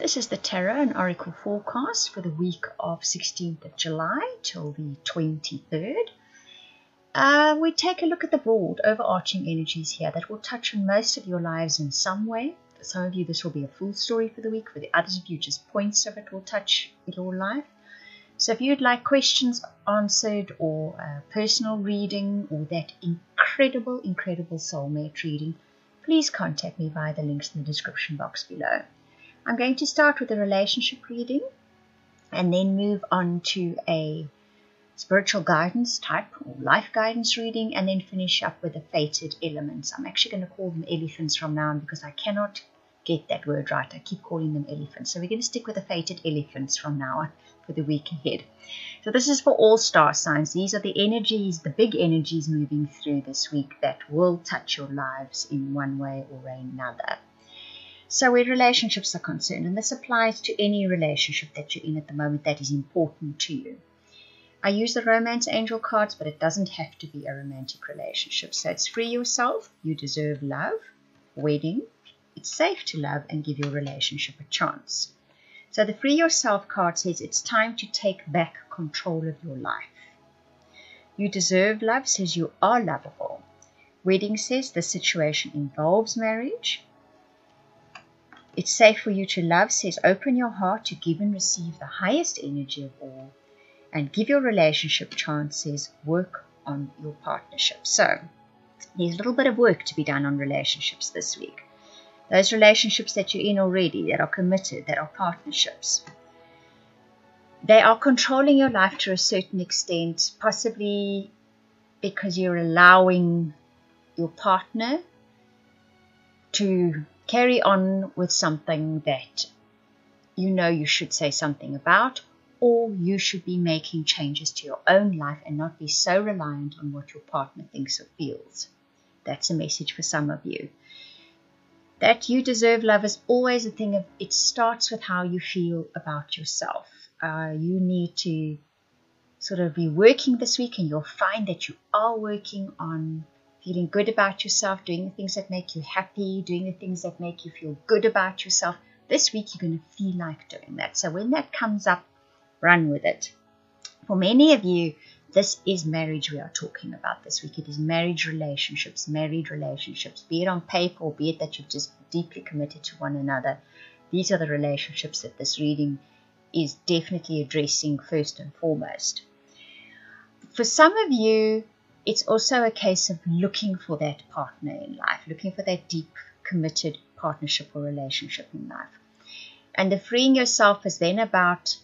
This is the Tarot and Oracle forecast for the week of 16th of July till the 23rd. We take a look at the broad overarching energies here that will touch on most of your lives in some way. For some of you, this will be a full story for the week. For the others of you, just points of it will touch your life. So if you'd like questions answered or a personal reading or that incredible soulmate reading, please contact me via the links in the description box below. I'm going to start with a relationship reading and then move on to a spiritual guidance type or life guidance reading and then finish up with the fated elements. I'm actually going to call them elephants from now on because I cannot get that word right. I keep calling them elephants. So we're going to stick with the fated elephants from now on for the week ahead. So this is for all star signs. These are the energies, the big energies moving through this week that will touch your lives in one way or another. So where relationships are concerned, and this applies to any relationship that you're in at the moment that is important to you. I use the romance angel cards, but it doesn't have to be a romantic relationship. So it's free yourself, you deserve love, wedding, it's safe to love and give your relationship a chance. So the free yourself card says it's time to take back control of your life. You deserve love says you are lovable. Wedding says the situation involves marriage. It's safe for you to love says open your heart to give and receive the highest energy of all. And give your relationship chance says work on your partnership. So there's a little bit of work to be done on relationships this week. Those relationships that you're in already, that are committed, that are partnerships, they are controlling your life to a certain extent, possibly because you're allowing your partner to carry on with something that you know you should say something about, or you should be making changes to your own life and not be so reliant on what your partner thinks or feels. That's a message for some of you. That you deserve love is always a thing of, it starts with how you feel about yourself. You need to sort of be working this week, and you'll find that you are working on feeling good about yourself, doing the things that make you happy, doing the things that make you feel good about yourself. This week you're going to feel like doing that. So when that comes up, run with it. For many of you, this is marriage we are talking about this week. It is marriage relationships, married relationships, be it on paper or be it that you've just deeply committed to one another. These are the relationships that this reading is definitely addressing first and foremost. For some of you, it's also a case of looking for that partner in life, looking for that deep, committed partnership or relationship in life. And the freeing yourself is then about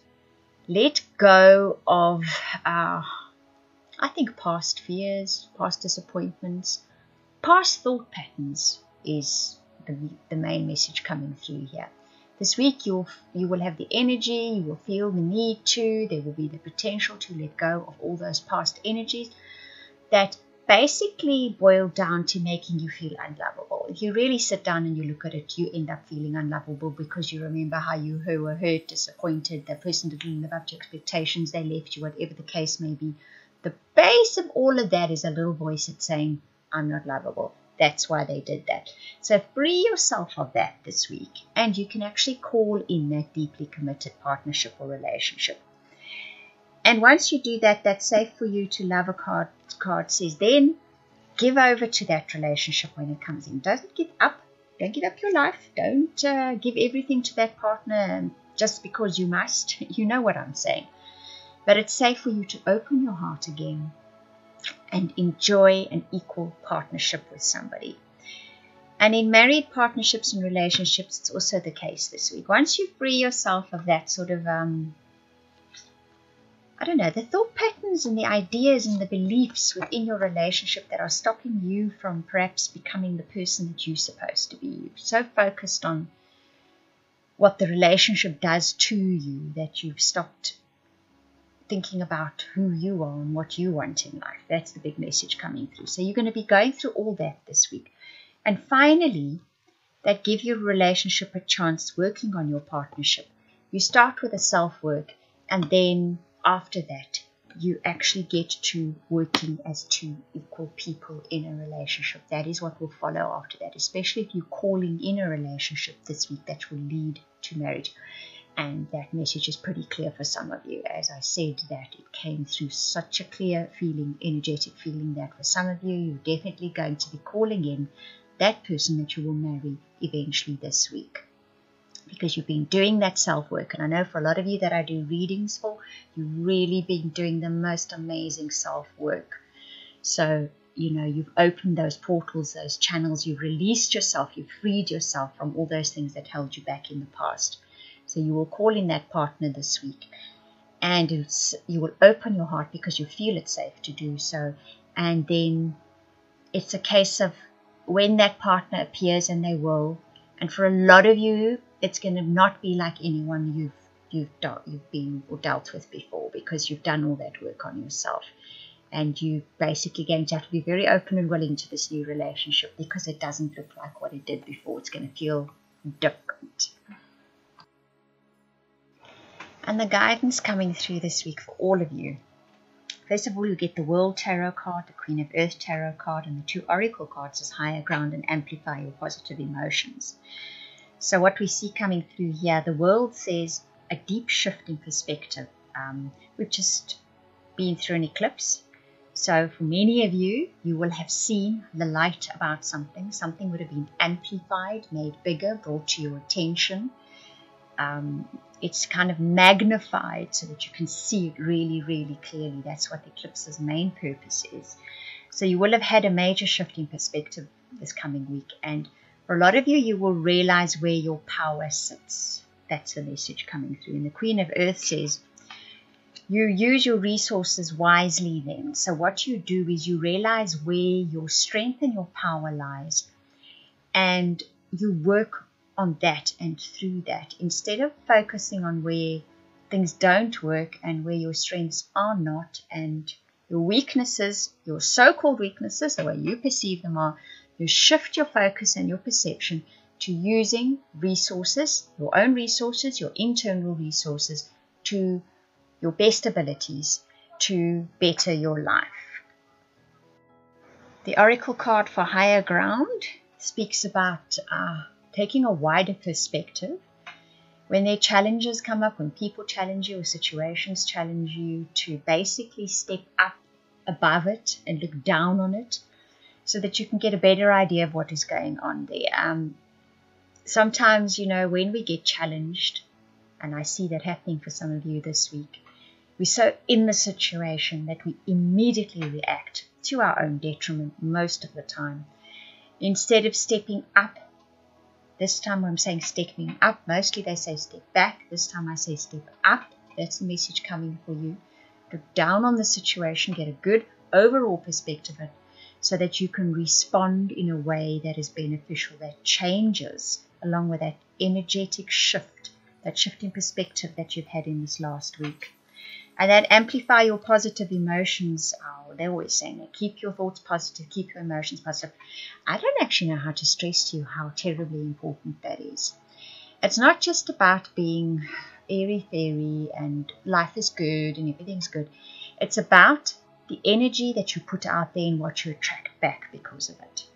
let go of, I think, past fears, past disappointments, past thought patterns is the main message coming through here. This week you will have the energy, you will feel the need to, there will be the potential to let go of all those past energies that basically boil down to making you feel unlovable. If you really sit down and you look at it, you end up feeling unlovable because you remember how you were hurt, disappointed, that person didn't live up to expectations, they left you, whatever the case may be. The base of all of that is a little voice that's saying, I'm not lovable. That's why they did that. So free yourself of that this week, and you can actually call in that deeply committed partnership or relationship. And once you do that, that's safe for you to love. A card says then give over to that relationship when it comes in. Don't give up your life. Don't give everything to that partner just because you must. You know what I'm saying. But it's safe for you to open your heart again and enjoy an equal partnership with somebody. And in married partnerships and relationships, it's also the case this week. Once you free yourself of that sort of the thought patterns and the ideas and the beliefs within your relationship that are stopping you from perhaps becoming the person that you're supposed to be. You're so focused on what the relationship does to you that you've stopped thinking about who you are and what you want in life. That's the big message coming through. So you're going to be going through all that this week. And finally, that give your relationship a chance working on your partnership. You start with a self-work, and then after that, you actually get to working as two equal people in a relationship. That is what will follow after that, especially if you're calling in a relationship this week that will lead to marriage. And that message is pretty clear for some of you. As I said, that it came through such a clear feeling, energetic feeling, that for some of you, you're definitely going to be calling in that person that you will marry eventually this week, because you've been doing that self-work. And I know for a lot of you that I do readings for, you've really been doing the most amazing self-work. So, you know, you've opened those portals, those channels, you've released yourself, you've freed yourself from all those things that held you back in the past. So you will call in that partner this week, and you will open your heart because you feel it's safe to do so. And then it's a case of when that partner appears, and they will, and for a lot of you, it's going to not be like anyone you've been or dealt with before, because you've done all that work on yourself. And you basically going to have to be very open and willing to this new relationship, because it doesn't look like what it did before. It's going to feel different. And the guidance coming through this week for all of you. First of all, you get the World Tarot card, the Queen of Earth Tarot card, and the two Oracle cards as Higher Ground and Amplify Your Positive Emotions. So what we see coming through here, the World says a deep shift in perspective. We've just been through an eclipse. So for many of you, you will have seen the light about something. Something would have been amplified, made bigger, brought to your attention. It's kind of magnified so that you can see it really, really clearly. That's what the eclipse's main purpose is. So you will have had a major shift in perspective this coming week. And for a lot of you, you will realize where your power sits. That's the message coming through. And the Queen of Earth says, you use your resources wisely then. So what you do is you realize where your strength and your power lies. And you work on that and through that, instead of focusing on where things don't work and where your strengths are not, and your weaknesses, your so-called weaknesses, the way you perceive them are, you shift your focus and your perception to using resources, your own resources, your internal resources, to your best abilities to better your life. The Oracle card for Higher Ground speaks about taking a wider perspective. When there are challenges come up, when people challenge you or situations challenge you, to basically step up above it and look down on it so that you can get a better idea of what is going on there. Sometimes, you know, when we get challenged, and I see that happening for some of you this week, we're so in the situation that we immediately react to our own detriment most of the time. Instead of stepping up, this time I'm saying stepping up, mostly they say step back. This time I say step up. That's the message coming for you. Look down on the situation, get a good overall perspective of it, so that you can respond in a way that is beneficial, that changes along with that energetic shift, that shift in perspective that you've had in this last week. And that amplify your positive emotions. Oh, they're always saying that. Keep your thoughts positive, keep your emotions positive. I don't actually know how to stress to you how terribly important that is. It's not just about being airy-fairy and life is good and everything's good. It's about the energy that you put out there and what you attract back because of it.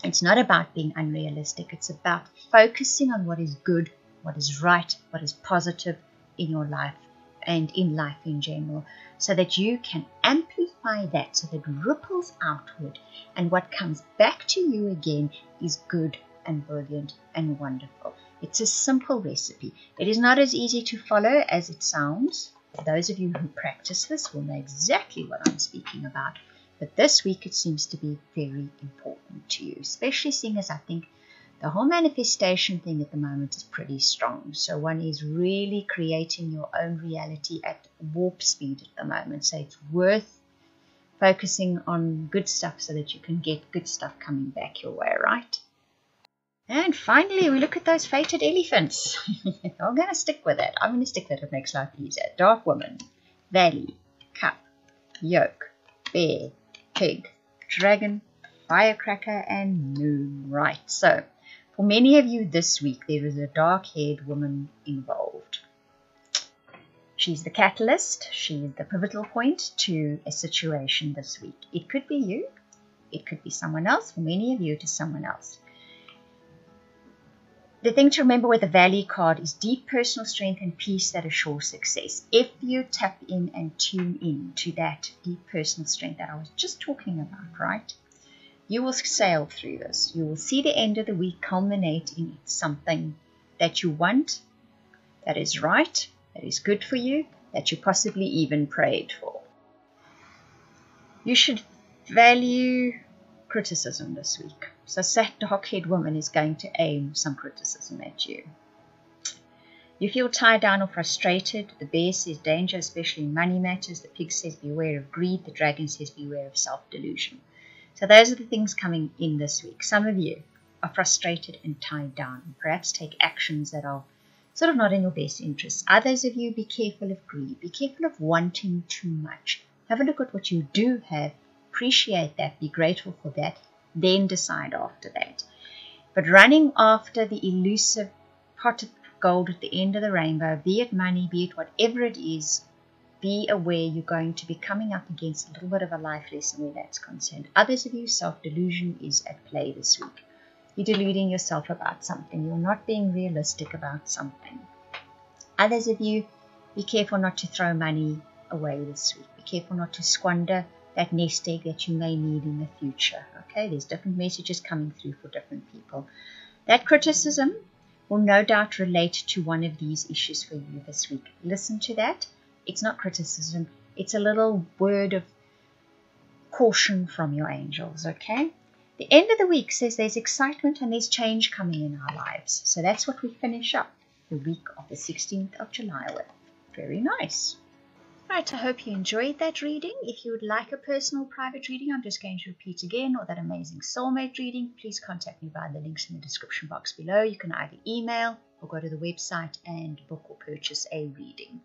It's not about being unrealistic. It's about focusing on what is good, what is right, what is positive in your life and in life in general, so that you can amplify that, so that it ripples outward, and what comes back to you again is good and brilliant and wonderful. It's a simple recipe. It is not as easy to follow as it sounds. Those of you who practice this will know exactly what I'm speaking about. But this week it seems to be very important to you, especially seeing as I think the whole manifestation thing at the moment is pretty strong. So one is really creating your own reality at warp speed at the moment. So it's worth focusing on good stuff so that you can get good stuff coming back your way, right? And finally, we look at those fated elephants. I'm going to stick with it. I'm going to stick with it. It makes life easier. Dark Woman, Valley, Cup, Yoke, Bear, Pig, Dragon, Firecracker, and Moon. Right, so for many of you this week, there is a dark-haired woman involved. She's the catalyst. She's the pivotal point to a situation this week. It could be you. It could be someone else. For many of you, it is someone else. The thing to remember with the Valley card is deep personal strength and peace that assure success. If you tap in and tune in to that deep personal strength that I was just talking about, right? You will sail through this. You will see the end of the week culminate in something that you want, that is right, that is good for you, that you possibly even prayed for. You should value criticism this week. So that dark-haired woman is going to aim some criticism at you. You feel tied down or frustrated. The bear says danger, especially in money matters. The pig says beware of greed. The dragon says beware of self-delusion. So those are the things coming in this week. Some of you are frustrated and tied down. Perhaps take actions that are sort of not in your best interest. Others of you, be careful of greed. Be careful of wanting too much. Have a look at what you do have. Appreciate that. Be grateful for that. Then decide after that. But running after the elusive pot of gold at the end of the rainbow, be it money, be it whatever it is, be aware you're going to be coming up against a little bit of a life lesson where that's concerned. Others of you, self-delusion is at play this week. You're deluding yourself about something. You're not being realistic about something. Others of you, be careful not to throw money away this week. Be careful not to squander that nest egg that you may need in the future. Okay, there's different messages coming through for different people. That criticism will no doubt relate to one of these issues for you this week. Listen to that. It's not criticism. It's a little word of caution from your angels, okay? The end of the week says there's excitement and there's change coming in our lives. So that's what we finish up the week of the 16th of July with. Very nice. Right, I hope you enjoyed that reading. If you would like a personal private reading, I'm just going to repeat again, or that amazing soulmate reading, please contact me via the links in the description box below. You can either email or go to the website and book or purchase a reading.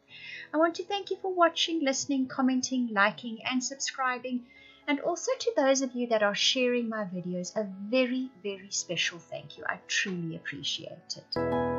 I want to thank you for watching, listening, commenting, liking, and subscribing. And also to those of you that are sharing my videos, a very, very special thank you. I truly appreciate it.